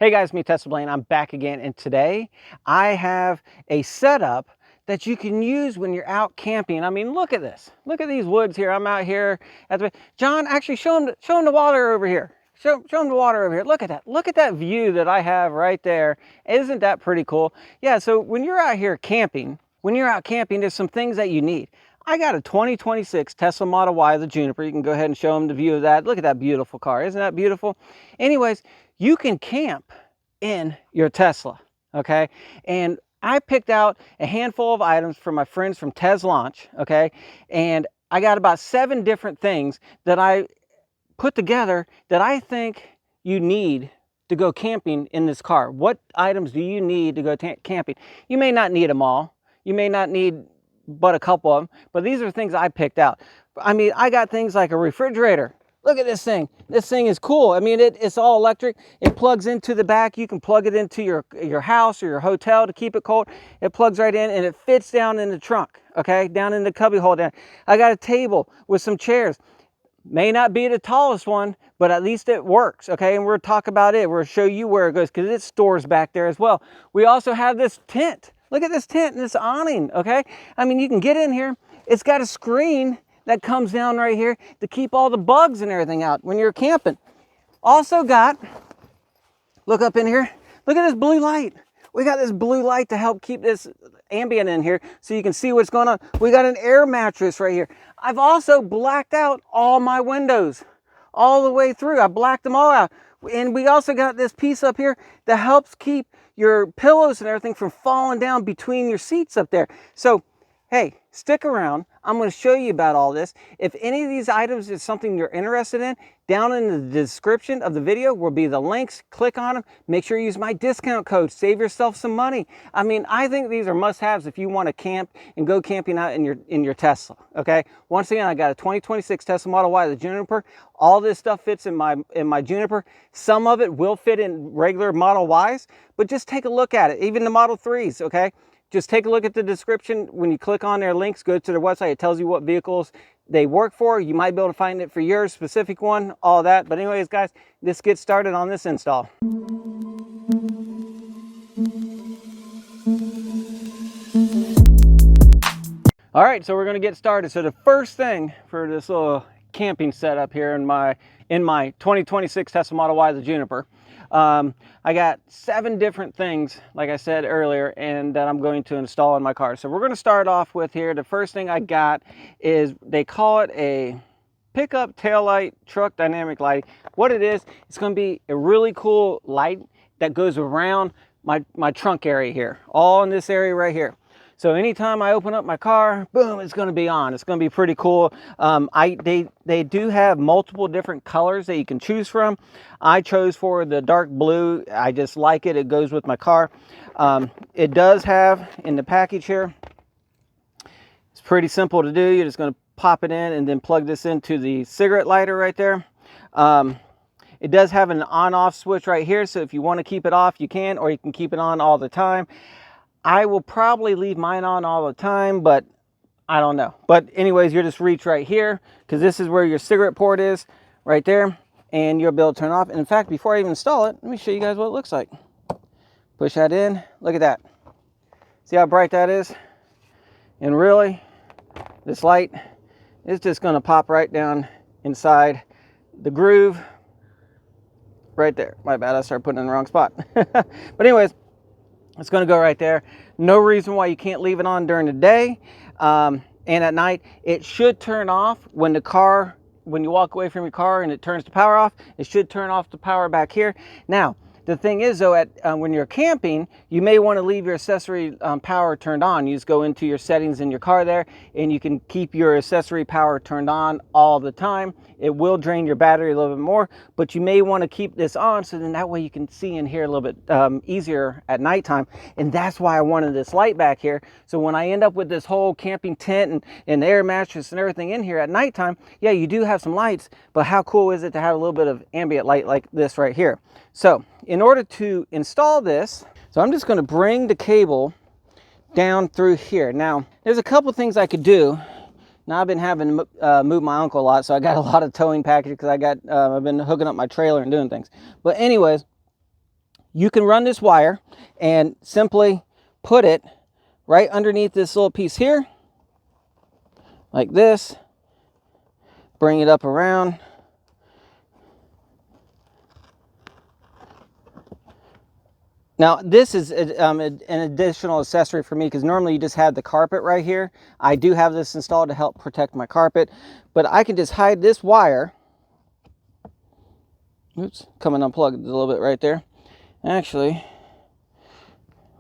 Hey guys, me Tesla Blaine. I'm back again, and today I have a setup that you can use when you're out camping. I mean, look at this. Look at these woods here. I'm out here at the John. Actually, show him the water over here. Show him the water over here. Look at that. Look at that view that I have right there. Isn't that pretty cool? Yeah. So when you're out here camping, there's some things that you need. I got a 2026 Tesla Model Y, the Juniper. You can go ahead and show them the view of that. Look at that beautiful car. Isn't that beautiful? Anyways, you can camp in your Tesla, okay? And I picked out a handful of items for my friends from TESLACAR, okay? And I got about 7 different things that I put together that I think you need to go camping in this car. What items do you need to go camping? You may not need them all. You may not need but a couple of them, but these are things I picked out. I mean, I got things like a refrigerator. Look at this thing. This thing is cool. I mean, it's all electric. It plugs into the back. You can plug it into your house or your hotel to keep it cold. It plugs right in and it fits down in the trunk, okay? Down in the cubby hole down. I got a table with some chairs. May not be the tallest one, but at least it works, okay? And we'll talk about it. We'll show you where it goes because it stores back there as well. We also have this tent. Look at this tent and this awning, okay? I mean, you can get in here. It's got a screen that comes down right here to keep all the bugs and everything out when you're camping. Also got, look up in here, look at this blue light. We got this blue light to help keep this ambient in here so you can see what's going on. We got an air mattress right here. I've also blacked out all my windows all the way through. I blacked them all out. And we also got this piece up here that helps keep your pillows and everything from falling down between your seats up there. So, hey, stick around. I'm going to show you about all this. If any of these items is something you're interested in, down in the description of the video will be the links. Click on them. Make sure you use my discount code. Save yourself some money. I mean, I think these are must-haves if you want to camp and go camping out in your Tesla, okay? Once again, I got a 2026 Tesla Model Y, the Juniper. All this stuff fits in my Juniper. Some of it will fit in regular Model Ys, but just take a look at it. Even the Model 3s, okay? Just take a look at the description. When you click on their links, go to their website. It tells you what vehicles they work for. You might be able to find it for your specific one, all that. But anyways, guys, let's get started on this install. All right, so we're going to get started. So the first thing for this little camping setup here in my 2026 Tesla Model Y, the Juniper, I got 7 different things, like I said earlier, and that I'm going to install in my car. So we're going to start off with here. The first thing I got is, they call it a pickup taillight truck dynamic lighting. What it is, it's going to be a really cool light that goes around my trunk area here, all in this area right here. So anytime I open up my car, boom, it's going to be on. It's going to be pretty cool. They do have multiple different colors that you can choose from. I chose for the dark blue. I just like it. It goes with my car. It does have in the package here, it's pretty simple to do. You're just going to pop it in and then plug this into the cigarette lighter right there. It does have an on-off switch right here. So if you want to keep it off, you can, or you can keep it on all the time. I will probably leave mine on all the time, but I don't know. But anyways, you just reach right here because this is where your cigarette port is right there, and you'll be able to turn off. And in fact, before I even install it, let me show you guys what it looks like. Push that in. Look at that. See how bright that is? And really, this light is just going to pop right down inside the groove right there. My bad, I started putting it in the wrong spot. But anyways, it's going to go right there. No reason why you can't leave it on during the day. And at night, it should turn off when you walk away from your car and it turns the power off. It should turn off the power back here. Now, the thing is though, when you're camping, you may want to leave your accessory power turned on. You just go into your settings in your car there, and you can keep your accessory power turned on all the time. It will drain your battery a little bit more, but you may want to keep this on so then that way you can see and hear a little bit easier at nighttime. And that's why I wanted this light back here. So when I end up with this whole camping tent and air mattress and everything in here at nighttime, yeah, you do have some lights, but how cool is it to have a little bit of ambient light like this right here? So in order to install this, so I'm just going to bring the cable down through here. Now, there's a couple things I could do. Now, I've been having to move my uncle a lot, so I got a lot of towing packages because I've been hooking up my trailer and doing things. But anyways, you can run this wire and simply put it right underneath this little piece here, like this. Bring it up around. Now, this is an additional accessory for me because normally you just have the carpet right here. I do have this installed to help protect my carpet, but I can just hide this wire. Oops, coming unplugged a little bit right there. Actually,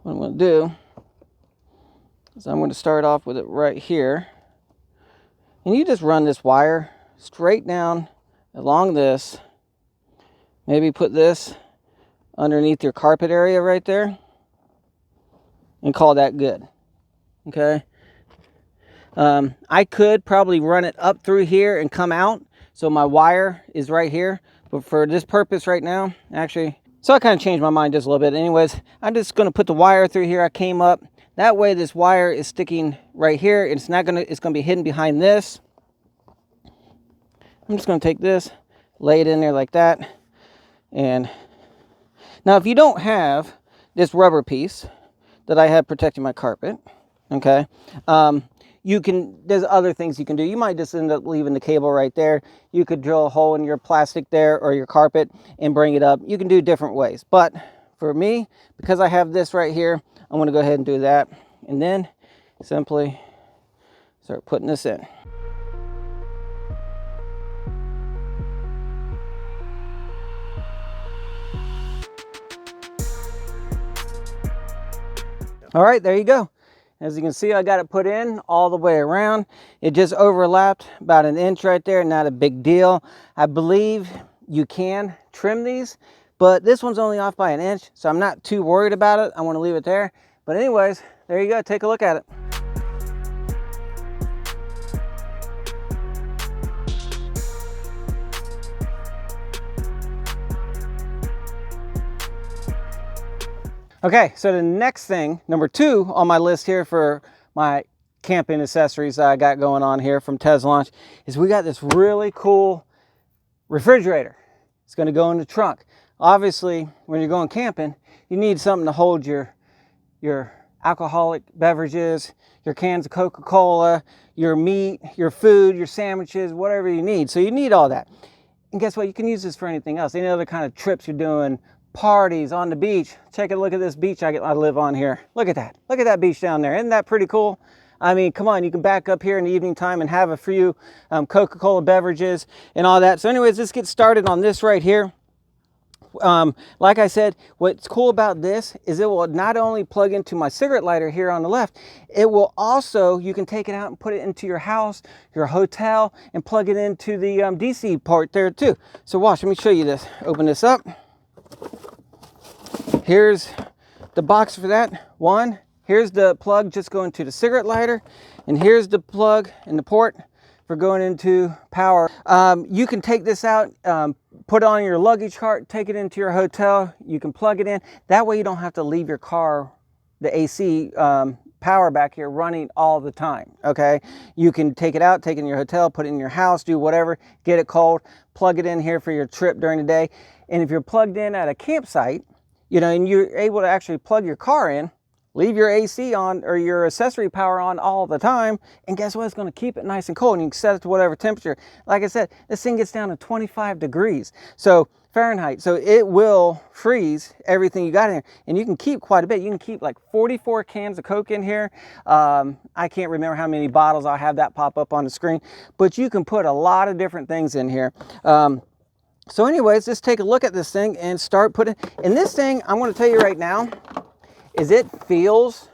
what I'm going to do is I'm going to start off with it right here. And you just run this wire straight down along this. Maybe put this underneath your carpet area right there and call that good. Okay. I could probably run it up through here and come out so my wire is right here, but for this purpose right now, actually, so I kind of changed my mind just a little bit. Anyways, I'm just going to put the wire through here. I came up that way. This wire is sticking right here. It's going to be hidden behind this. I'm just going to take this, lay it in there like that. And now if you don't have this rubber piece that I have protecting my carpet, okay, there's other things you can do. You might just end up leaving the cable right there. You could drill a hole in your plastic there or your carpet and bring it up. You can do different ways. But for me, because I have this right here, I'm going to go ahead and do that. And then simply start putting this in. All right, there you go. As you can see, I got it put in all the way around. It just overlapped about an inch right there, not a big deal. I believe you can trim these, but this one's only off by an inch, so I'm not too worried about it. I want to leave it there. But anyways, there you go. Take a look at it. Okay, so the next thing, number 2 on my list here for my camping accessories that I got going on here from Tesla, is we got this really cool refrigerator. It's going to go in the trunk. Obviously, when you're going camping, you need something to hold your alcoholic beverages, your cans of Coca-Cola, your meat, your food, your sandwiches, whatever you need. So you need all that. And guess what? You can use this for anything else. Any other kind of trips you're doing, parties on the beach. Take a look at this beach I live on here. Look at that. Look at that beach down there. Isn't that pretty cool? I mean, come on, you can back up here in the evening time and have a few Coca-Cola beverages and all that. So anyways, let's get started on this right here. Like I said, what's cool about this is it will not only plug into my cigarette lighter here on the left, it will also, you can take it out and put it into your house, your hotel, and plug it into the DC part there too. So watch, let me show you this. Open this up. Here's the box for that one. Here's the plug just going to the cigarette lighter, and here's the plug and the port for going into power. You can take this out, put it on your luggage cart, take it into your hotel. You can plug it in. That way you don't have to leave your car, the AC power back here running all the time, okay? You can take it out, take it in your hotel, put it in your house, do whatever, get it cold, plug it in here for your trip during the day. And if you're plugged in at a campsite, you know, and you're able to actually plug your car in, leave your AC on or your accessory power on all the time, and guess what? It's going to keep it nice and cold, and you can set it to whatever temperature. Like I said, this thing gets down to 25 degrees. So Fahrenheit. So it will freeze everything you got in here, and you can keep quite a bit. You can keep like 44 cans of Coke in here. I can't remember how many bottles. I'll have that pop up on the screen, but you can put a lot of different things in here. So anyways, let's take a look at this thing and start putting, and this thing, I'm going to tell you right now, is it feels,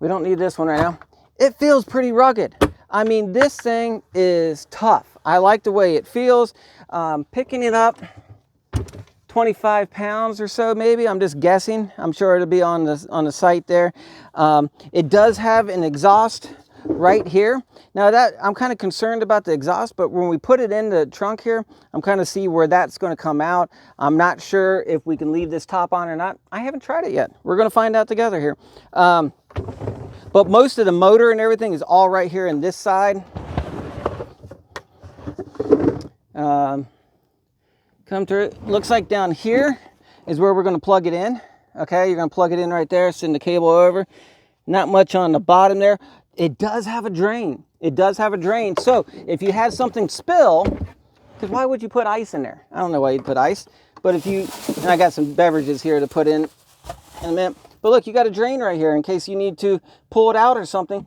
we don't need this one right now, it feels pretty rugged. I mean, this thing is tough. I like the way it feels. Picking it up, 25 pounds or so maybe, I'm just guessing. I'm sure it'll be on the site there. It does have an exhaust right here. Now that I'm kind of concerned about the exhaust, but when we put it in the trunk here, I'm kind of see where that's going to come out. I'm not sure if we can leave this top on or not. I haven't tried it yet. We're going to find out together here. But most of the motor and everything is all right here in this side. Come through. Looks like down here is where we're going to plug it in. Okay, you're going to plug it in right there, send the cable over. Not much on the bottom there. It does have a drain. It does have a drain. So if you had something spill, because why would you put ice in there? I don't know why you'd put ice, but if you, and I got some beverages here to put in a minute. But look, you got a drain right here in case you need to pull it out or something,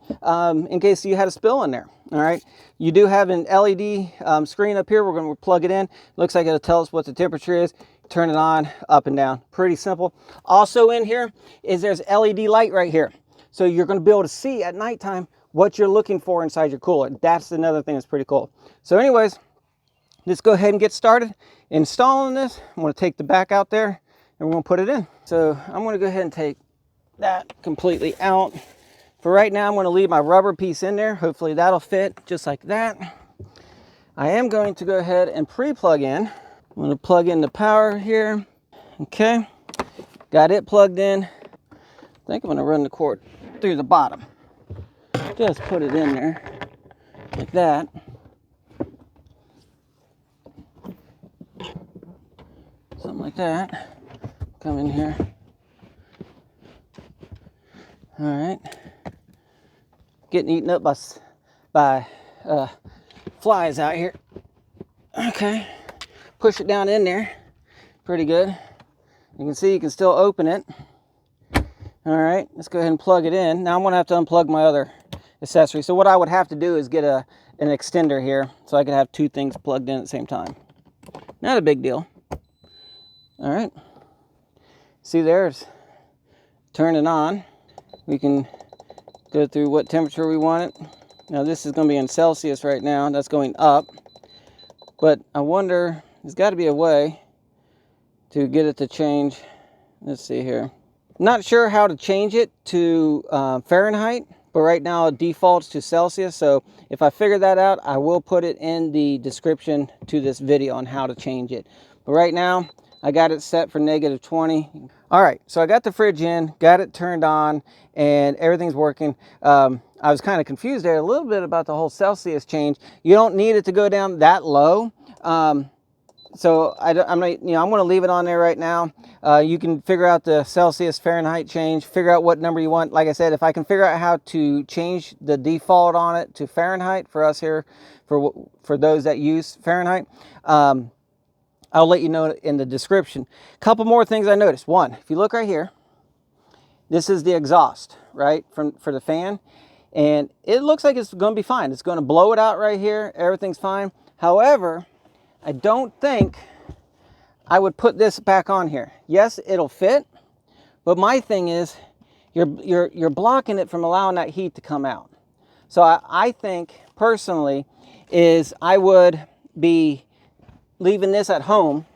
in case you had a spill in there. All right. You do have an LED screen up here. We're going to plug it in. Looks like it'll tell us what the temperature is. Turn it on, up and down. Pretty simple. Also in here is there's LED light right here. So you're going to be able to see at nighttime what you're looking for inside your cooler. That's another thing that's pretty cool. So anyways, let's go ahead and get started installing this. I'm going to take the back out there and we're going to put it in. So I'm going to go ahead and take that completely out. For right now, I'm going to leave my rubber piece in there. Hopefully that'll fit just like that. I am going to go ahead and pre-plug in. I'm going to plug in the power here. Okay, got it plugged in. I think I'm going to run the cord through the bottom. Just put it in there like that. Something like that. Come in here. All right. Getting eaten up by flies out here. Okay. Push it down in there. Pretty good. You can see you can still open it. All right. Let's go ahead and plug it in. Now I'm going to have to unplug my other accessory. So what I would have to do is get an extender here so I could have two things plugged in at the same time. Not a big deal. All right. See, there's turn it on. We can go through what temperature we want it. Now this is going to be in Celsius right now. That's going up. But I wonder, there's got to be a way to get it to change. Let's see here. Not sure how to change it to Fahrenheit, but right now it defaults to Celsius. So if I figure that out, I will put it in the description to this video on how to change it. But right now, I got it set for -20. All right, so I got the fridge in, got it turned on, and everything's working. I was kind of confused there a little bit about the whole Celsius change. You don't need it to go down that low. So I'm going to leave it on there right now. You can figure out the Celsius Fahrenheit change, figure out what number you want. Like I said, if I can figure out how to change the default on it to Fahrenheit for us here, for those that use Fahrenheit, I'll let you know in the description. A couple more things I noticed. One, if you look right here, this is the exhaust, right, for the fan. And it looks like it's going to be fine. It's going to blow it out right here. Everything's fine. However, I don't think I would put this back on here. Yes, it'll fit. But my thing is, you're blocking it from allowing that heat to come out. So I think, personally, is I would be leaving this at home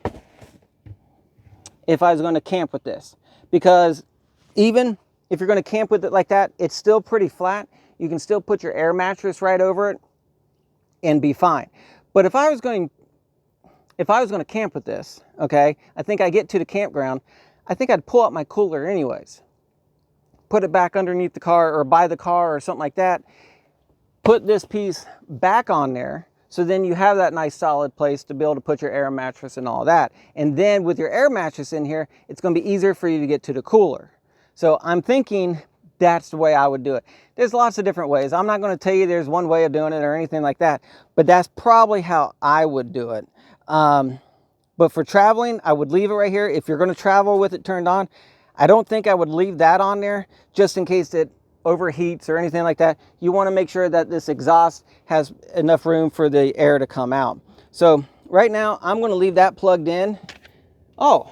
if I was going to camp with this, because even if you're going to camp with it like that, it's still pretty flat. You can still put your air mattress right over it and be fine. But if I was going to camp with this, okay, I think I get to the campground, I think I'd pull out my cooler anyways, put it back underneath the car or by the car or something like that, put this piece back on there. So then you have that nice solid place to be able to put your air mattress and all that. And then with your air mattress in here, it's going to be easier for you to get to the cooler. So I'm thinking that's the way I would do it. There's lots of different ways. I'm not going to tell you there's one way of doing it or anything like that, but that's probably how I would do it. But for traveling, I would leave it right here. If you're going to travel with it turned on, I don't think I would leave that on there just in case it overheats or anything like that. You want to make sure that this exhaust has enough room for the air to come out. So right now I'm going to leave that plugged in. Oh,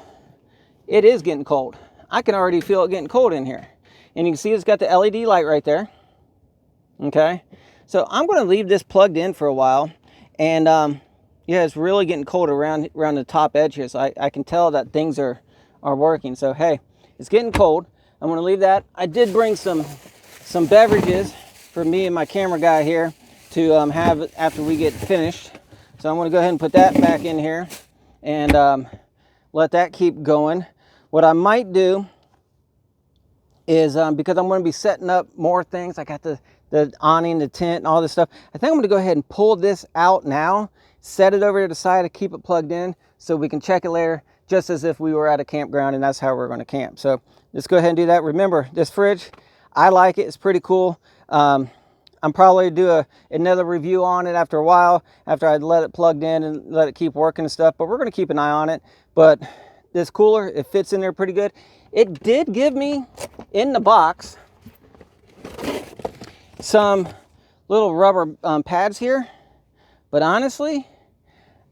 it is getting cold. I can already feel it getting cold in here. And you can see it's got the LED light right there. Okay. So I'm going to leave this plugged in for a while. And yeah, it's really getting cold around the top edge here. So I can tell that things are working. So hey, it's getting cold. I'm going to leave that. I did bring some beverages for me and my camera guy here to have after we get finished. So I'm going to go ahead and put that back in here and let that keep going. What I might do is, because I'm going to be setting up more things, I got the awning, the tent, and all this stuff. I think I'm going to go ahead and pull this out now, set it over to the side to keep it plugged in so we can check it later, just as if we were at a campground and that's how we're going to camp. So let's go ahead and do that. Remember, this fridge, I like it. It's pretty cool. I'm probably do another review on it after a while, after I let it plugged in and let it keep working and stuff, but we're going to keep an eye on it. But this cooler, it fits in there pretty good. It did give me in the box some little rubber pads here, but honestly,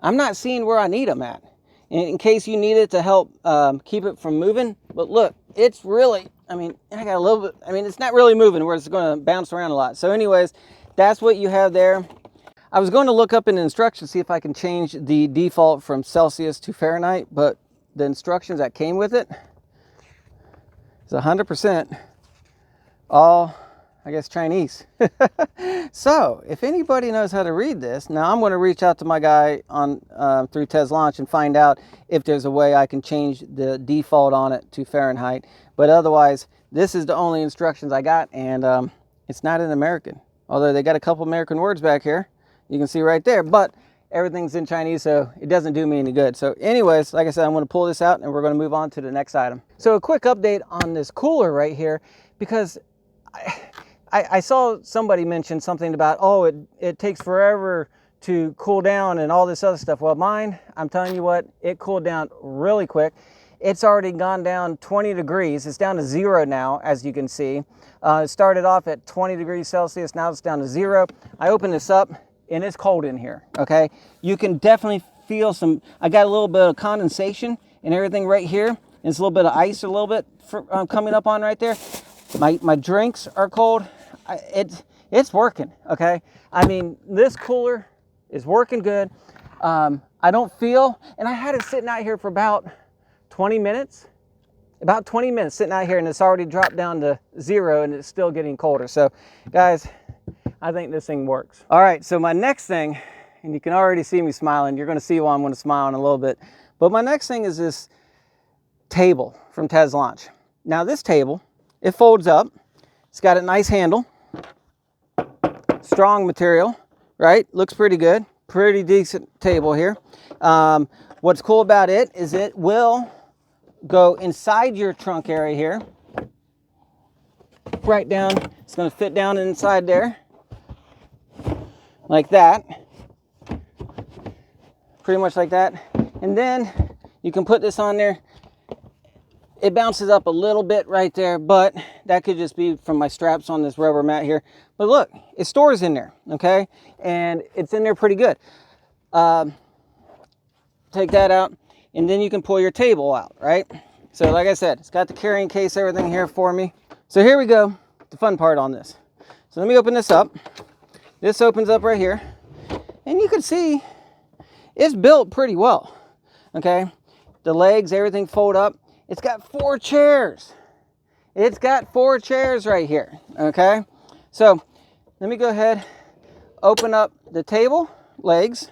I'm not seeing where I need them at. In case you need it to help keep it from moving. But look, it's really, I mean, I got a little bit, I mean, it's not really moving where it's going to bounce around a lot. So anyways, that's what you have there. I was going to look up in the instructions, see if I can change the default from Celsius to Fahrenheit, but the instructions that came with it is 100% all, I guess, Chinese. So if anybody knows how to read this, now I'm going to reach out to my guy on through TESLACAR and find out if there's a way I can change the default on it to Fahrenheit. But otherwise, this is the only instructions I got, and it's not in American. Although they got a couple American words back here, you can see right there, but everything's in Chinese, so it doesn't do me any good. So anyways, like I said, I'm going to pull this out and we're going to move on to the next item. So a quick update on this cooler right here, because I saw somebody mention something about, oh, it takes forever to cool down and all this other stuff. Well, mine, I'm telling you what, it cooled down really quick. It's already gone down 20 degrees. It's down to 0 now, as you can see. It started off at 20 degrees Celsius. Now it's down to 0. I open this up and it's cold in here, okay? You can definitely feel some, I got a little bit of condensation and everything right here. And it's a little bit of ice a little bit coming up on right there. My drinks are cold. It's working, okay? I mean, this cooler is working good. I don't feel, and I had it sitting out here for about 20 minutes. About 20 minutes sitting out here, and it's already dropped down to 0 and it's still getting colder. So guys, I think this thing works. All right, so my next thing, and you can already see me smiling. You're gonna see why I'm gonna smile in a little bit. But my next thing is this table from TESLACAR. Now this table, it folds up. It's got a nice handle. Strong material, right? Looks pretty good. Pretty decent table here. What's cool about it is it will go inside your trunk area here. Right down. It's going to fit down inside there. Like that. Pretty much like that. And then you can put this on there. It bounces up a little bit right there, but that could just be from my straps on this rubber mat here. But look, it stores in there, okay? And it's in there pretty good. Take that out, and then you can pull your table out, right? So like I said, it's got the carrying case, everything here for me. So here we go, the fun part on this. So let me open this up. This opens up right here, and you can see it's built pretty well, okay? The legs, everything fold up. It's got 4 chairs. It's got 4 chairs right here, okay? So let me go ahead, open up the table legs.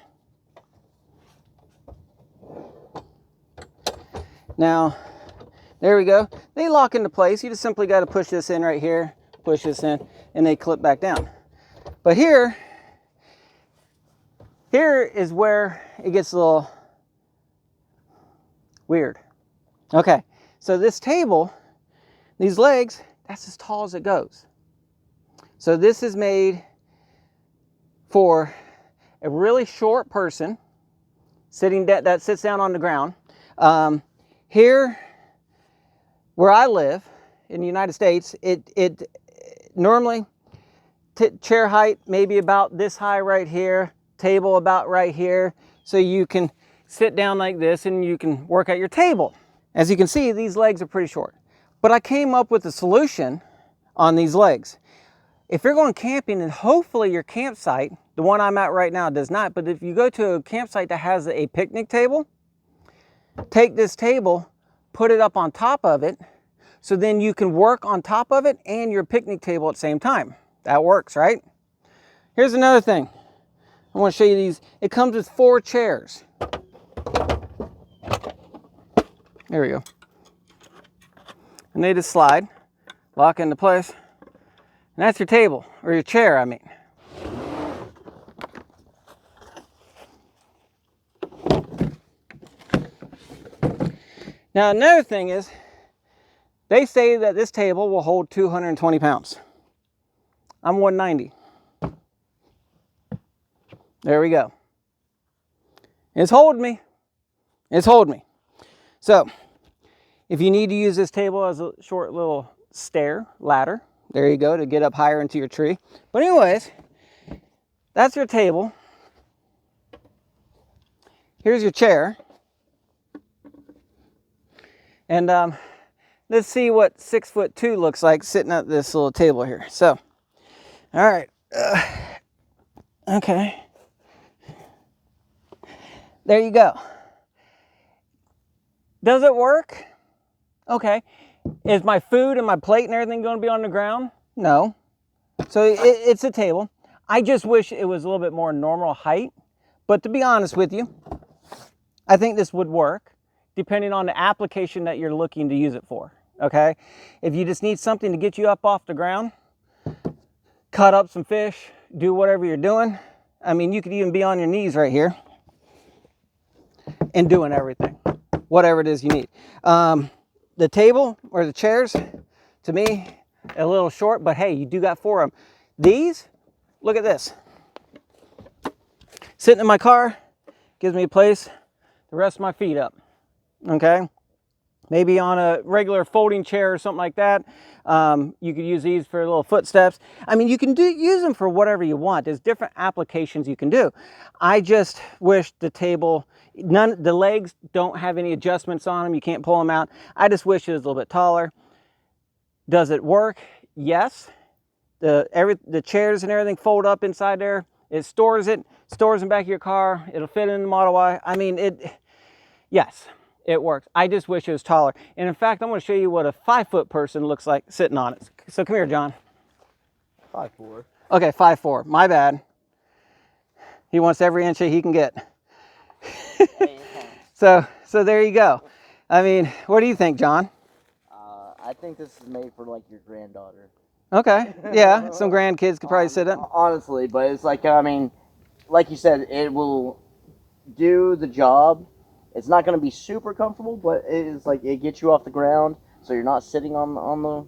Now, there we go. They lock into place. You just simply got to push this in right here, push this in, and they clip back down. But here is where it gets a little weird. Okay, so this table, these legs, that's as tall as it goes. So this is made for a really short person sitting that sits down on the ground. Here, where I live in the United States, it normally chair height maybe about this high right here, table about right here, so you can sit down like this and you can work at your table. As you can see, these legs are pretty short. But I came up with a solution on these legs. If you're going camping, and hopefully your campsite, the one I'm at right now does not, but if you go to a campsite that has a picnic table, take this table, put it up on top of it, so then you can work on top of it and your picnic table at the same time. That works, right? Here's another thing. I want to show you these. It comes with 4 chairs. There we go. And they just slide, lock into place. And that's your table, or your chair, I mean. Now, another thing is, they say that this table will hold 220 pounds. I'm 190. There we go. It's holding me. It's holding me. So, if you need to use this table as a short little ladder, there you go, to get up higher into your tree. But anyways, that's your table. Here's your chair. And let's see what 6'2" looks like sitting at this little table here. So, all right. Okay. There you go. Does it work? Okay. Is my food and my plate and everything going to be on the ground? No. So it's a table. I just wish it was a little bit more normal height. But to be honest with you, I think this would work depending on the application that you're looking to use it for. Okay. If you just need something to get you up off the ground, cut up some fish, do whatever you're doing. I mean, you could even be on your knees right here and doing everything, whatever it is you need. The table or the chairs, to me, a little short, but hey, you do got 4 of them. These, look at this. Sitting in my car, gives me a place to rest my feet up, okay? Maybe on a regular folding chair or something like that. You could use these for little footsteps. I mean, you can use them for whatever you want. There's different applications you can do. I just wish the table, the legs don't have any adjustments on them. You can't pull them out. I just wish it was a little bit taller. Does it work? Yes. The chairs and everything fold up inside there. It stores in the back of your car. It'll fit in the Model Y. I mean, yes. It works. I just wish it was taller. And in fact, I'm going to show you what a 5-foot person looks like sitting on it. So come here, John. 5'4". Okay, 5'4". My bad. He wants every inch that he can get. So there you go. I mean, what do you think, John? I think this is made for like your granddaughter. Okay. Yeah, some grandkids could probably sit up. Honestly, but it's like, I mean, like you said, it will do the job. It's not going to be super comfortable, but it is like it gets you off the ground, so you're not sitting on the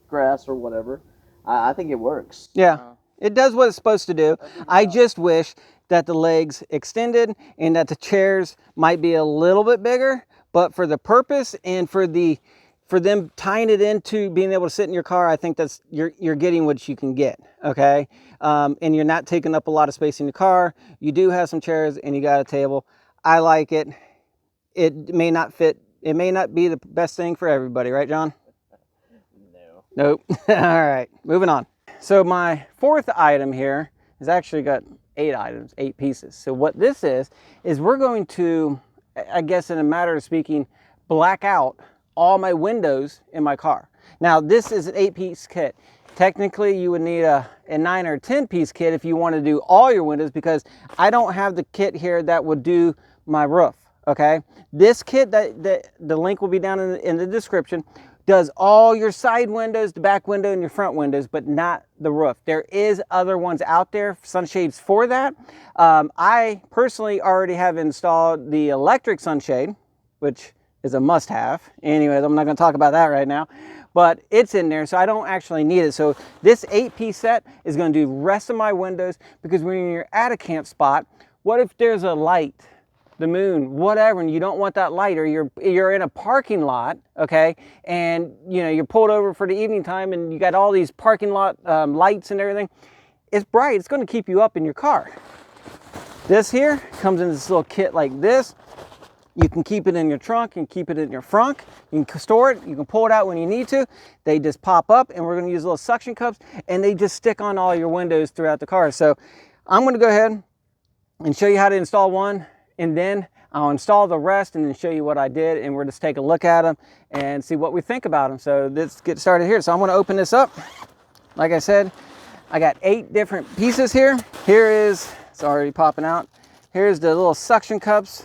grass or whatever. I think it works. Yeah, it does what it's supposed to do. I just wish that the legs extended and that the chairs might be a little bit bigger, but for the purpose and for them tying it into being able to sit in your car, I think that's you're getting what you can get. Okay, and you're not taking up a lot of space in your car. You do have some chairs and you got a table. I like it. It may not fit. It may not be the best thing for everybody, right, John? No. Nope. All right, moving on. So my 4th item here has actually got 8 items, 8 pieces. So what this is we're going to, I guess in a matter of speaking, black out all my windows in my car. Now this is an 8-piece kit. Technically, you would need a 9 or 10-piece kit if you want to do all your windows, because I don't have the kit here that would do my roof, okay? This kit, the link will be down in the description, does all your side windows, the back window, and your front windows, but not the roof. There is other ones out there, sunshades for that. I personally already have installed the electric sunshade, which is a must-have. Anyways, I'm not going to talk about that right now, but it's in there, so I don't actually need it. So this 8-piece set is going to do the rest of my windows, because when you're at a camp spot, what if there's a light, the moon, whatever, and you don't want that light, or you're in a parking lot, okay, and you know you're pulled over for the evening time and you got all these parking lot lights and everything. It's bright. It's going to keep you up in your car. This here comes in this little kit like this. You can keep it in your trunk and keep it in your frunk. You can store it. You can pull it out when you need to. They just pop up, and we're going to use little suction cups, and they just stick on all your windows throughout the car. So I'm going to go ahead and show you how to install one, and then I'll install the rest and then show you what I did, and we'll just take a look at them and see what we think about them. So let's get started here. So I'm going to open this up. Like I said, I got 8 different pieces here. It's already popping out. Here's the little suction cups.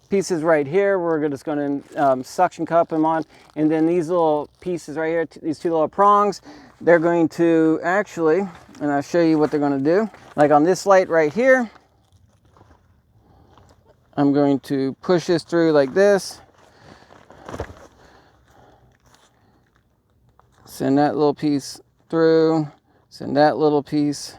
Pieces right here, we're just going to suction cup them on, and then these little pieces right here, these 2 little prongs, they're going to actually, and I'll show you what they're going to do. Like on this light right here, I'm going to push this through like this, Send that little piece through. Send that little piece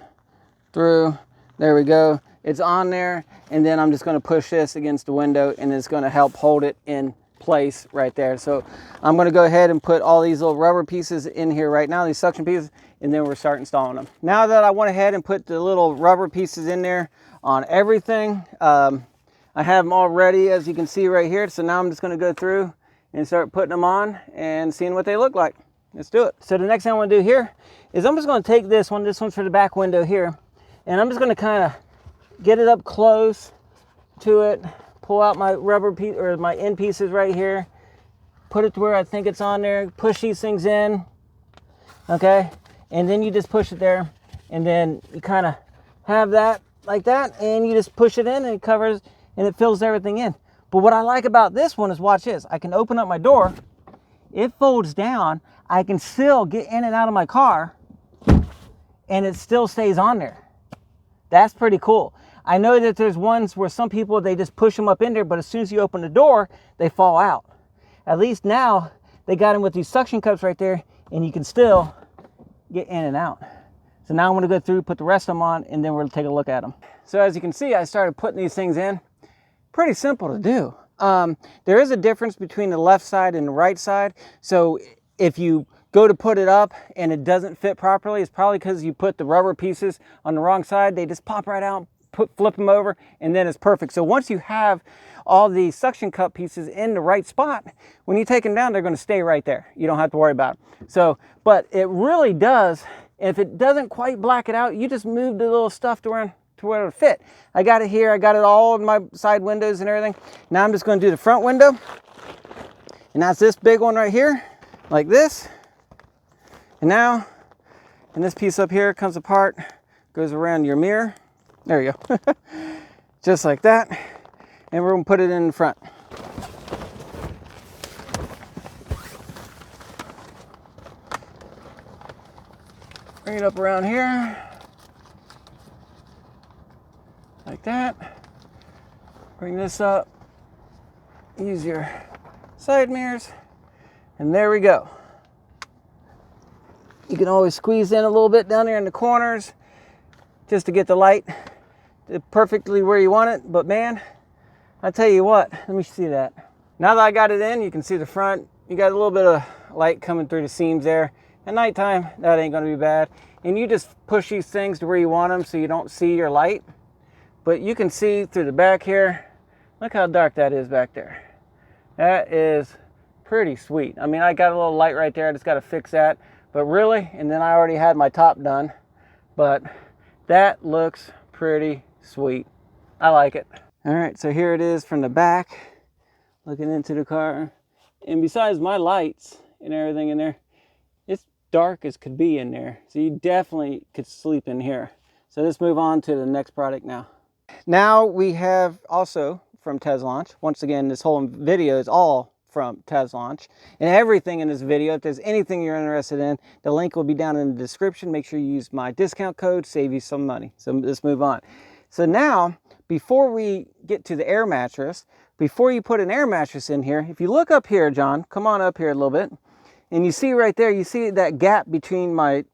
through. There we go. It's on there. And then I'm just going to push this against the window, and it's going to help hold it in place right there. So I'm going to go ahead and put all these little rubber pieces in here right now, these suction pieces, and then we'll start installing them. Now that I went ahead and put the little rubber pieces in there on everything, I have them all ready, as you can see right here. So now I'm just going to go through and start putting them on and seeing what they look like. Let's do it. So the next thing I want to do here is I'm just going to take this one's for the back window here, and I'm just going to kind of get it up close to it, pull out my rubber piece or my end pieces right here, put it to where I think it's on there, push these things in, okay, and then you just push it there, and then you kind of have that like that, and you just push it in, and it covers and it fills everything in. But what I like about this one is, watch this, I can open up my door, it folds down, I can still get in and out of my car, and it still stays on there. That's pretty cool. I know that there's ones where some people, they just push them up in there, but as soon as you open the door, they fall out. At least now they got them with these suction cups right there, and you can still get in and out. So now I'm going to go through, put the rest of them on, and then we'll take a look at them. So as you can see, I started putting these things in. Pretty simple to do. There is a difference between the left side and the right side. So if you go to put it up and it doesn't fit properly, it's probably because you put the rubber pieces on the wrong side. They just pop right out, flip them over, and then it's perfect. So once you have all the suction cup pieces in the right spot, when you take them down, they're going to stay right there. You don't have to worry about it. So, but it really does, if it doesn't quite black it out, you just move the little stuff to where it'll fit. I got it here. I got it all in my side windows and everything. Now I'm just going to do the front window, and that's this big one right here, like this. And now, and this piece up here comes apart, goes around your mirror. There you go. Just like that. And we're going to put it in the front. Bring it up around here. Like that. Bring this up. Use your side mirrors. And there we go. You can always squeeze in a little bit down there in the corners just to get the light perfectly where you want it. But man, I tell you what, let me see that. Now that I got it in, you can see the front. You got a little bit of light coming through the seams there. At nighttime, that ain't gonna be bad. And you just push these things to where you want them so you don't see your light. But you can see through the back here. Look how dark that is back there. That is pretty sweet. I mean, I got a little light right there. I just got to fix that. But really, and then I already had my top done. But that looks pretty sweet. I like it. All right, so here it is from the back, looking into the car. And besides my lights and everything in there, it's dark as could be in there. So you definitely could sleep in here. So let's move on to the next product now. Now we have also from TESLACAR. Once again, this whole video is all from TESLACAR. And everything in this video, if there's anything you're interested in, the link will be down in the description. Make sure you use my discount code, save you some money. So let's move on. So now, before we get to the air mattress, before you put an air mattress in here, if you look up here, John, come on up here a little bit, and you see right there, you see that gap between my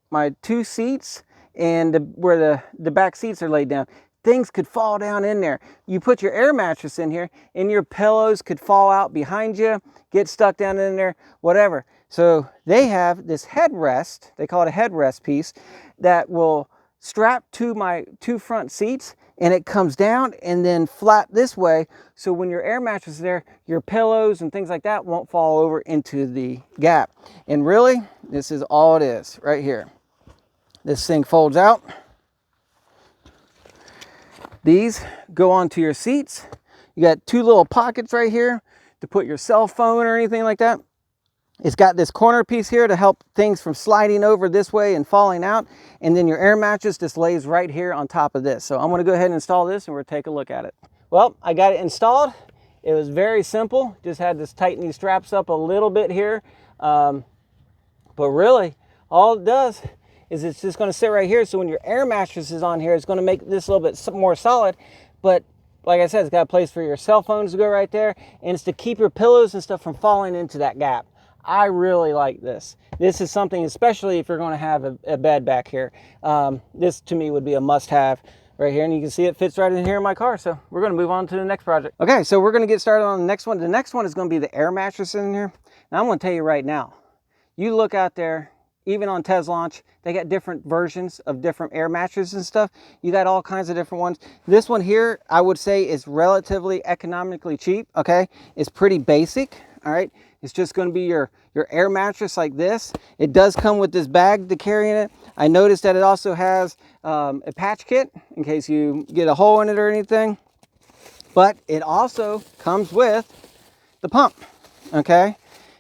two seats and where the back seats are laid down. Things could fall down in there. You put your air mattress in here and your pillows could fall out behind you, get stuck down in there, whatever. So they have this headrest, they call it a headrest piece, that will strap to my two front seats, and it comes down and then flat this way. So when your air mattress is there, your pillows and things like that won't fall over into the gap. And really, this is all it is right here. This thing folds out. These go onto your seats. You got two little pockets right here to put your cell phone or anything like that. It's got this corner piece here to help things from sliding over this way and falling out. And then your air mattress just lays right here on top of this. So I'm gonna go ahead and install this and we'll take a look at it. Well, I got it installed. It was very simple. Just had to tighten these straps up a little bit here. But really, all it does is it's just going to sit right here. So when your air mattress is on here, it's going to make this a little bit more solid. But like I said, it's got a place for your cell phones to go right there. And it's to keep your pillows and stuff from falling into that gap. I really like this. This is something, especially if you're going to have a bed back here. This to me would be a must-have right here, and you can see it fits right in here in my car. So we're going to move on to the next project. Okay, so we're going to get started on the next one. The next one is going to be the Air Mattress in here. Now I'm going to tell you right now, you look out there, even on TESLACAR, they got different versions of different air mattresses and stuff. You got all kinds of different ones. This one here, I would say, is relatively economically cheap, okay? It's pretty basic, all right? It's just going to be your air mattress like this. It does come with this bag to carry in it. I noticed that it also has a patch kit in case you get a hole in it or anything. But it also comes with the pump, okay?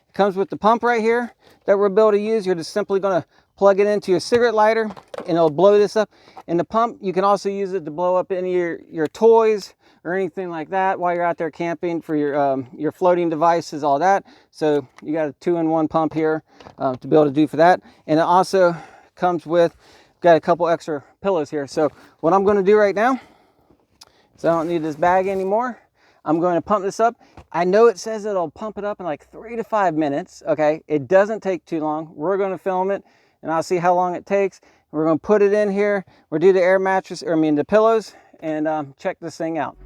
It comes with the pump right here that we're able to use. You're just simply going to plug it into your cigarette lighter and it'll blow this up. And the pump, you can also use it to blow up any of your toys or anything like that while you're out there camping for your floating devices, all that. So you got a 2-in-1 pump here to be able to do for that. And it also comes with, got a couple extra pillows here. So what I'm going to do right now is I don't need this bag anymore. I'm going to pump this up. I know it says it'll pump it up in like 3 to 5 minutes. Okay, it doesn't take too long. We're going to film it and I'll see how long it takes. We're going to put it in here. We'll do the air mattress, or I mean the pillows, and check this thing out.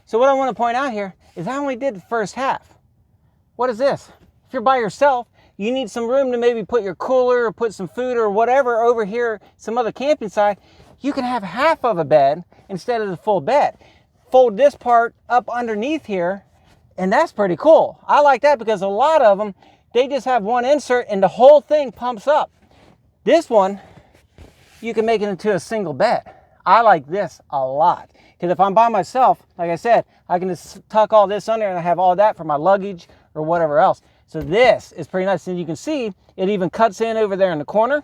So what I want to point out here is I only did the first half. What is this? If you're by yourself, you need some room to maybe put your cooler or put some food or whatever over here, some other camping side. You can have half of a bed instead of the full bed. Fold this part up underneath here, and that's pretty cool. I like that because a lot of them, they just have one insert and the whole thing pumps up. This one, you can make it into a single bed. I like this a lot. Because if I'm by myself, like I said, I can just tuck all this under and I have all that for my luggage or whatever else. So this is pretty nice. And you can see it even cuts in over there in the corner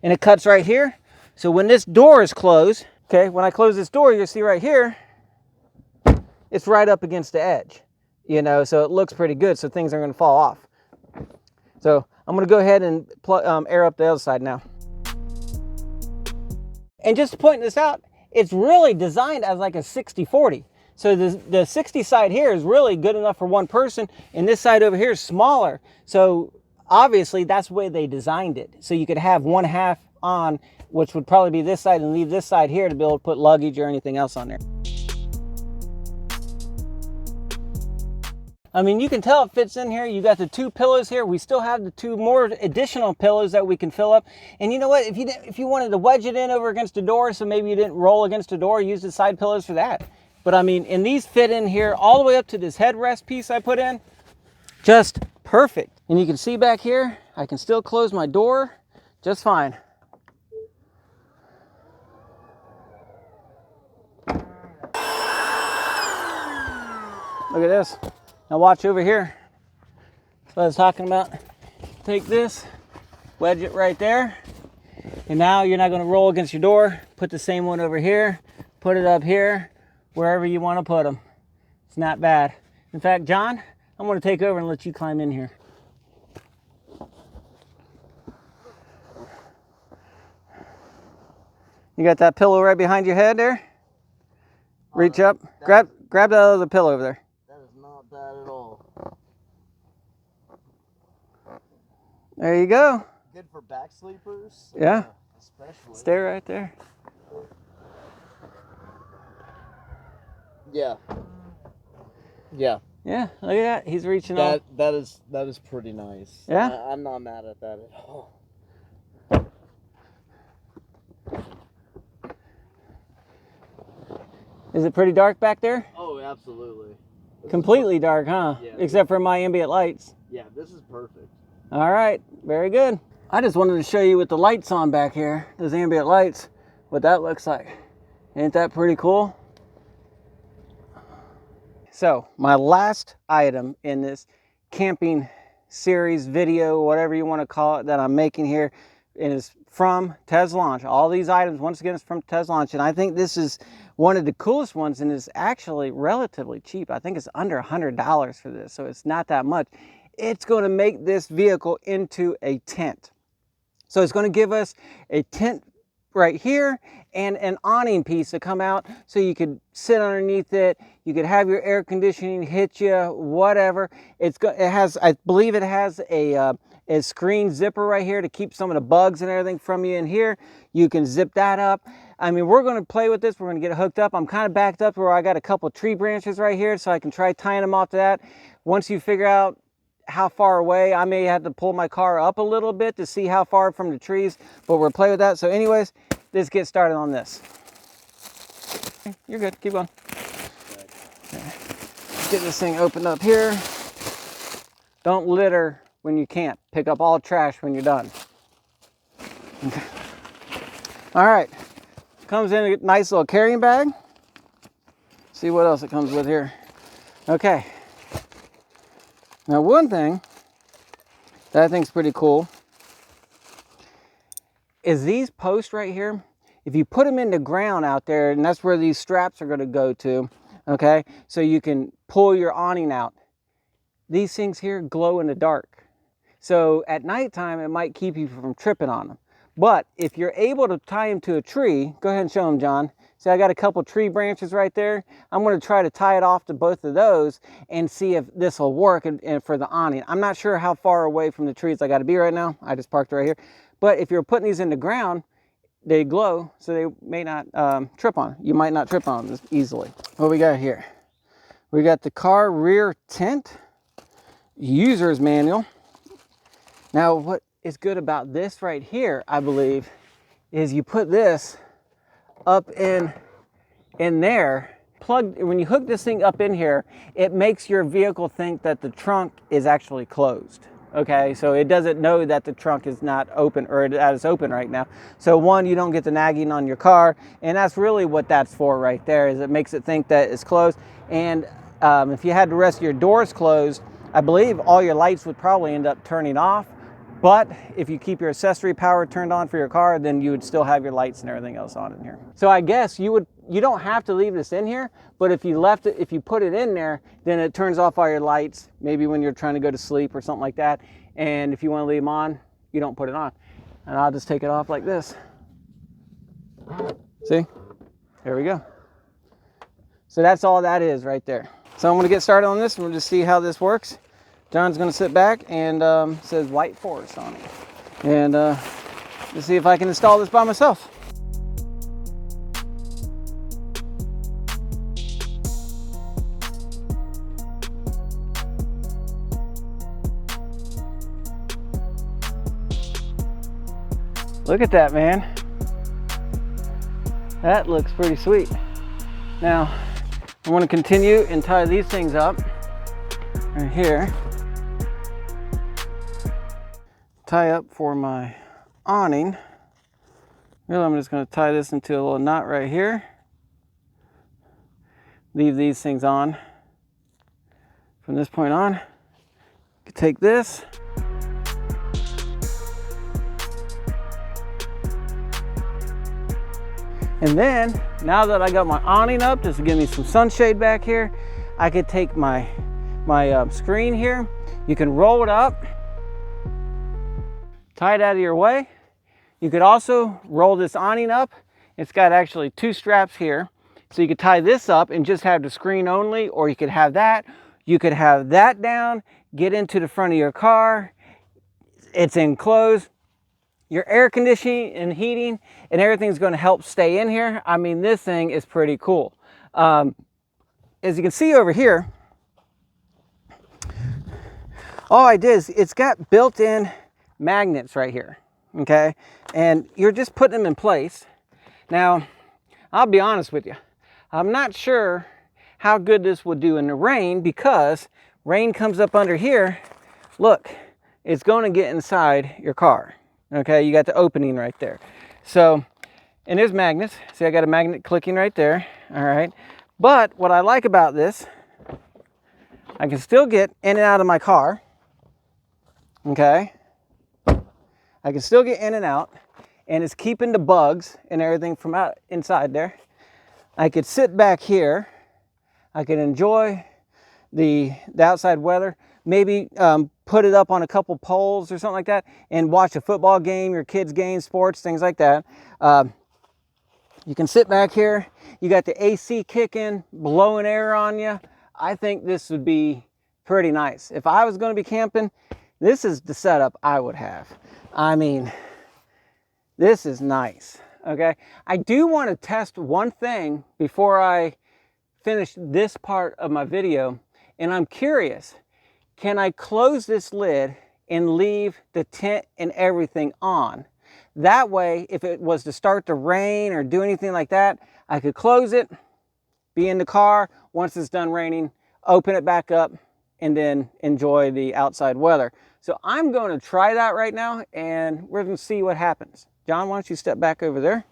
and it cuts right here. So when this door is closed, okay, when I close this door, you'll see right here, it's right up against the edge, you know, so it looks pretty good. So things are going to fall off. So I'm going to go ahead and air up the other side now. And just to point this out, it's really designed as like a 60-40. So the 60 side here is really good enough for one person, and this side over here is smaller. So obviously that's the way they designed it. So you could have one half on, which would probably be this side, and leave this side here to be able to put luggage or anything else on there. I mean, you can tell it fits in here. You got the 2 pillows here. We still have the 2 more additional pillows that we can fill up. And you know what? If you wanted to wedge it in over against the door, so maybe you didn't roll against the door, use the side pillows for that. But I mean, and these fit in here all the way up to this headrest piece I put in. Just perfect. And you can see back here, I can still close my door just fine. Look at this. Now watch over here. That's what I was talking about. Take this, wedge it right there. And now you're not going to roll against your door. Put the same one over here. Put it up here, wherever you want to put them. It's not bad. In fact, John, I'm going to take over and let you climb in here. You got that pillow right behind your head there? Reach up. Grab that other pillow over there. Not bad at all. There you go. Good for back sleepers. Yeah. Especially. Stay right there. Yeah. Yeah. Yeah, look at that. He's reaching up. That is pretty nice. Yeah. I'm not mad at that at all. Is it pretty dark back there? Oh, absolutely. Completely dark, huh? Yeah. Except for my ambient lights. Yeah, this is perfect. All right, very good. I just wanted to show you with the lights on back here, those ambient lights, what that looks like. Ain't that pretty cool? So my last item in this camping series, video, whatever you want to call it, that I'm making here, is from TESLACAR. All these items, once again, is from TESLACAR, and I think this is one of the coolest ones, and is actually relatively cheap. I think it's under $100 for this, so it's not that much. It's going to make this vehicle into a tent. So it's going to give us a tent right here and an awning piece to come out so you could sit underneath it. You could have your air conditioning hit you, whatever. It has, I believe it has a screen zipper right here to keep some of the bugs and everything from you in here. You can zip that up. I mean, we're going to play with this. We're going to get it hooked up. I'm kind of backed up where I got a couple tree branches right here, so I can try tying them off to that. Once you figure out how far away, I may have to pull my car up a little bit to see how far from the trees, but we'll play with that. So anyways, let's get started on this. You're good, keep going. Okay. Get this thing opened up here. Don't litter when you can't. Pick up all trash when you're done. Okay. All right, comes in a nice little carrying bag. See what else it comes with here. Okay. Now, one thing that I think is pretty cool is these posts right here. If you put them in the ground out there, and that's where these straps are going to go to, okay, so you can pull your awning out. These things here glow in the dark. So at nighttime, it might keep you from tripping on them. But if you're able to tie them to a tree, go ahead and show them, John. See, I got a couple tree branches right there. I'm going to try to tie it off to both of those and see if this will work and for the awning. I'm not sure how far away from the trees I got to be right now. I just parked right here. But if you're putting these in the ground, they glow, so they may not trip on. You might not trip on them easily. What we got here? We got the car rear tent, user's manual. Now, what is good about this right here, I believe, is you put this up in there. When you hook this thing up in here, it makes your vehicle think that the trunk is actually closed. Okay, so it doesn't know that the trunk is not open or that it's open right now. So one, you don't get the nagging on your car, and that's really what that's for right there, is it makes it think that it's closed. And if you had the rest of your doors closed, I believe all your lights would probably end up turning off. But if you keep your accessory power turned on for your car, then you would still have your lights and everything else on in here. So I guess you don't have to leave this in here, but if you left it, if you put it in there, then it turns off all your lights, maybe when you're trying to go to sleep or something like that. And if you want to leave them on, you don't put it on. And I'll just take it off like this. See? There we go. So that's all that is right there. So I'm going to get started on this and we'll just see how this works. John's going to sit back and says White Forest on it. And let's see if I can install this by myself. Look at that, man. That looks pretty sweet. Now, I want to continue and tie these things up right here. Tie up for my awning. Really, I'm just going to tie this into a little knot right here. Leave these things on. From this point on, you can take this. And then, now that I got my awning up, just to give me some sunshade back here, I could take my screen here. You can roll it up, tie it out of your way. You could also roll this awning up. It's got actually two straps here. So you could tie this up and just have the screen only, or you could have that. You could have that down, get into the front of your car. It's enclosed. Your air conditioning and heating and everything's going to help stay in here. I mean, this thing is pretty cool. As you can see over here, all I did is it's got built-in magnets right here, okay? And you're just putting them in place. Now, I'll be honest with you. I'm not sure how good this will do in the rain, because rain comes up under here. Look, it's going to get inside your car. Okay, you got the opening right there. So, and there's magnets. See, I got a magnet clicking right there. All right. But what I like about this, I can still get in and out of my car. Okay. I can still get in and out, and it's keeping the bugs and everything from out inside there. I could sit back here. I could enjoy the outside weather, maybe put it up on a couple poles or something like that and watch a football game, your kids' game, sports, things like that. You can sit back here. You got the AC kicking, blowing air on you. I think this would be pretty nice. If I was going to be camping, this is the setup I would have. I mean, this is nice, okay? I do want to test one thing before I finish this part of my video, and I'm curious, can I close this lid and leave the tent and everything on? That way, if it was to start to rain or do anything like that, I could close it, be in the car. Once it's done raining, open it back up, and then enjoy the outside weather. So I'm going to try that right now, and we're going to see what happens. John, why don't you step back over there?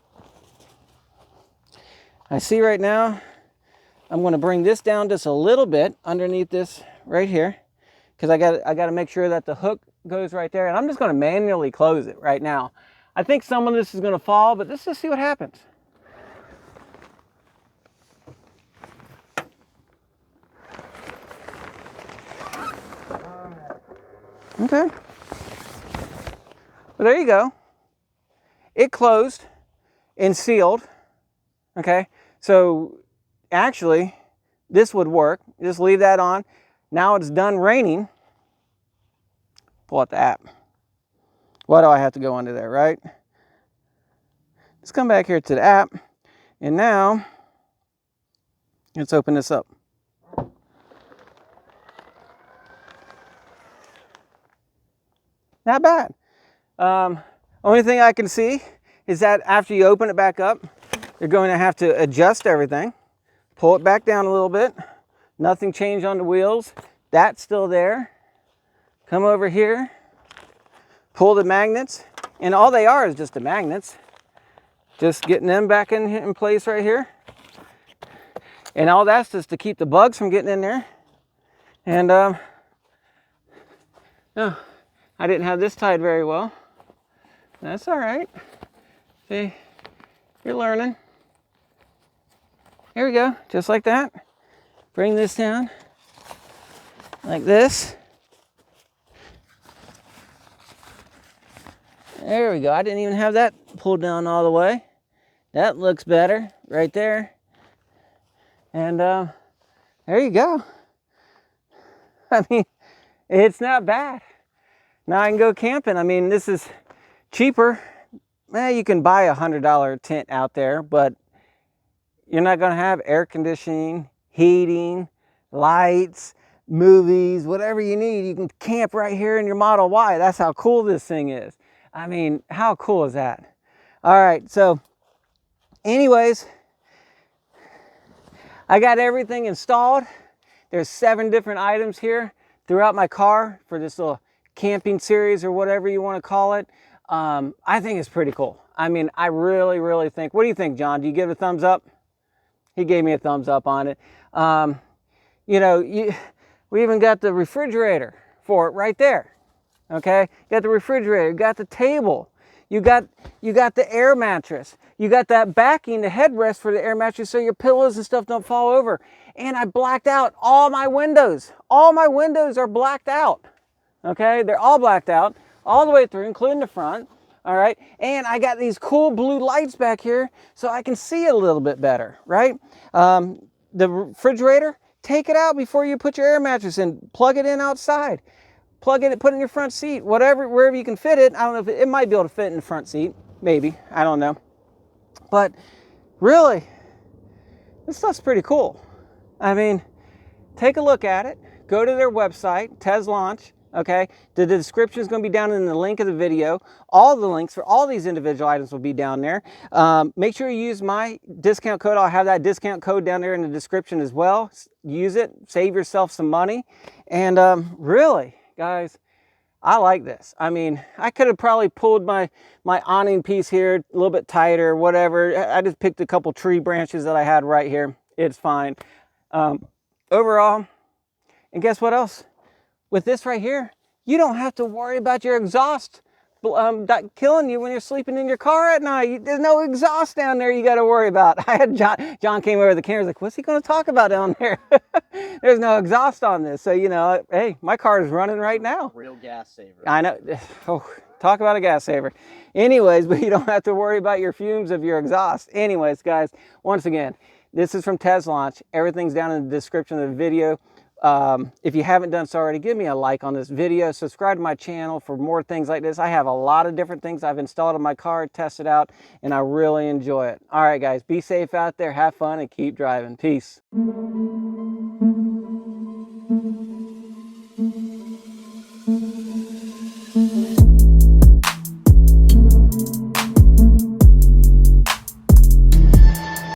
I see right now, I'm going to bring this down just a little bit underneath this right here, because I got to make sure that the hook goes right there, and I'm just going to manually close it right now. I think some of this is going to fall, but let's just see what happens. Okay. Well, there you go. It closed and sealed. Okay. So actually, this would work. Just leave that on. Now it's done raining. Pull out the app. Why do I have to go under there, right? Let's come back here to the app. And now, let's open this up. Not bad. Only thing I can see is that after you open it back up, you're going to have to adjust everything. Pull it back down a little bit. Nothing changed on the wheels. That's still there. Come over here. Pull the magnets. And all they are is just the magnets. Just getting them back in place right here. And all that's just to keep the bugs from getting in there. And no, I didn't have this tied very well. That's all right. See, you're learning. Here we go, just like that. Bring this down like this. There we go. I didn't even have that pulled down all the way. That looks better right there. And there you go. I mean, it's not bad. Now I can go camping. I mean, this is cheaper. You can buy a $100 tent out there, but you're not going to have air conditioning, heating, lights, movies, whatever you need. You can camp right here in your Model Y. That's how cool this thing is. I mean, how cool is that? All right, so anyways, I got everything installed. There's 7 different items here throughout my car for this little camping series or whatever you want to call it. I think it's pretty cool. I mean, I really, really think. What do you think, John? Do you give it a thumbs up? He gave me a thumbs up on it. You know, we even got the refrigerator for it right there. Okay, you got the refrigerator, you got the table, you got the air mattress, you got that backing, the headrest for the air mattress so your pillows and stuff don't fall over. And I blacked out all my windows. All my windows are blacked out. Okay, they're all blacked out all the way through, including the front. All right, and I got these cool blue lights back here so I can see it a little bit better, right? The refrigerator, take it out before you put your air mattress in. Plug it in outside. Plug it, put it in your front seat, whatever, wherever you can fit it. I don't know if it might be able to fit in the front seat, maybe, I don't know. But really, this stuff's pretty cool. I mean, take a look at it. Go to their website, TESLACAR. Okay, the description is going to be down in the link of the video. All the links for all these individual items will be down there. Make sure you use my discount code. I'll have that discount code down there in the description as well. Use it, save yourself some money. And really, guys, I like this. I mean, I could have probably pulled my awning piece here a little bit tighter, whatever. I just picked a couple tree branches that I had right here. It's fine. Overall, and guess what else? With this right here, you don't have to worry about your exhaust killing you when you're sleeping in your car at night. There's no exhaust down there you got to worry about. I had John came over the camera, like, what's he going to talk about down there? There's no exhaust on this. So, you know, hey, my car is running right now. Real gas saver. I know. Oh, talk about a gas saver. Anyways, but you don't have to worry about your fumes of your exhaust. Anyways, guys, once again, this is from TESLACAR. Everything's down in the description of the video. If you haven't done so already, give me a like on this video. Subscribe to my channel for more things like this. I have a lot of different things I've installed in my car, tested out, and I really enjoy it. All right, guys, be safe out there, have fun, and keep driving. Peace.